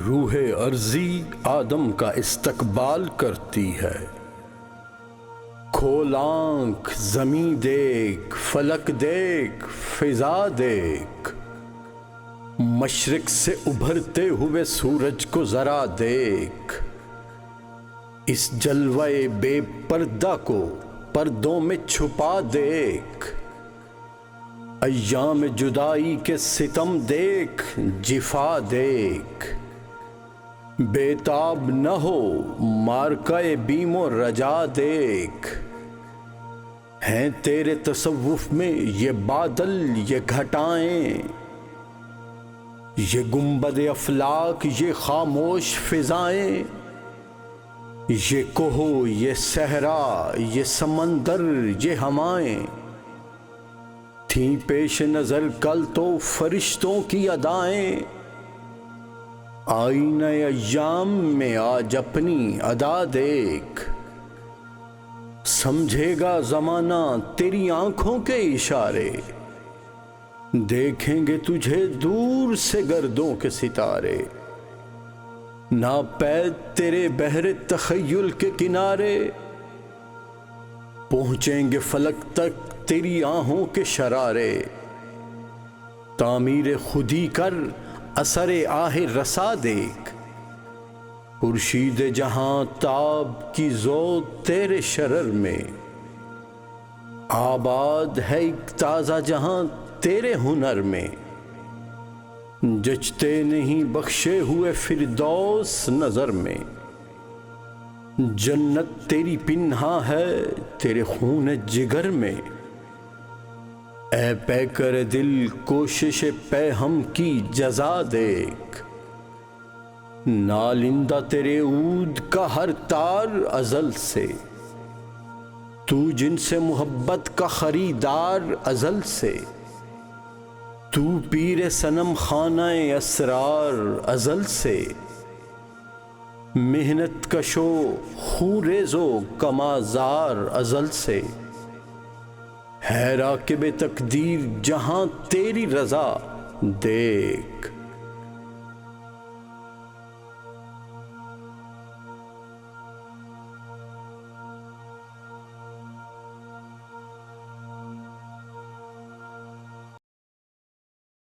روح ارضی آدم کا استقبال کرتی ہے۔ کھول آنکھ زمیں دیکھ، فلک دیکھ، فضا دیکھ، مشرق سے ابھرتے ہوئے سورج کو ذرا دیکھ، اس جلوے بے پردہ کو پردوں میں چھپا دیکھ، ایام جدائی کے ستم دیکھ، جفا دیکھ، بے تاب نہ ہو مارکہ بیم و رجا دیکھ، ہیں تیرے تصوف میں یہ بادل یہ گھٹائیں، یہ گنبد افلاک یہ خاموش فضائیں، یہ کوہ یہ صحرا یہ سمندر یہ ہوائیں، تھیں پیش نظر کل تو فرشتوں کی ادائیں، آئینہ ایام میں آج اپنی ادا دیکھ، سمجھے گا زمانہ تیری آنکھوں کے اشارے، دیکھیں گے تجھے دور سے گردوں کے ستارے، ناپید تیرے بحر تخیل کے کنارے، پہنچیں گے فلک تک تیری آہوں کے شرارے، تعمیر خودی کر اثر آہ رسا دیکھ، خورشید جہاں تاب کی ذوق تیرے شرر میں، آباد ہے ایک تازہ جہاں تیرے ہنر میں، جچتے نہیں بخشے ہوئے فردوس نظر میں، جنت تیری پنہاں ہے تیرے خون جگر میں، اے پیکر دل کوشش پے ہم کی جزا دیکھ، نالندہ تیرے عود کا ہر تار ازل سے، تو جن سے محبت کا خریدار ازل سے، تو پیر صنم خانہ اسرار ازل سے، محنت کشو خوریزو کمازار ازل سے، ہے راکب تقدیر جہاں تیری رضا دیکھ،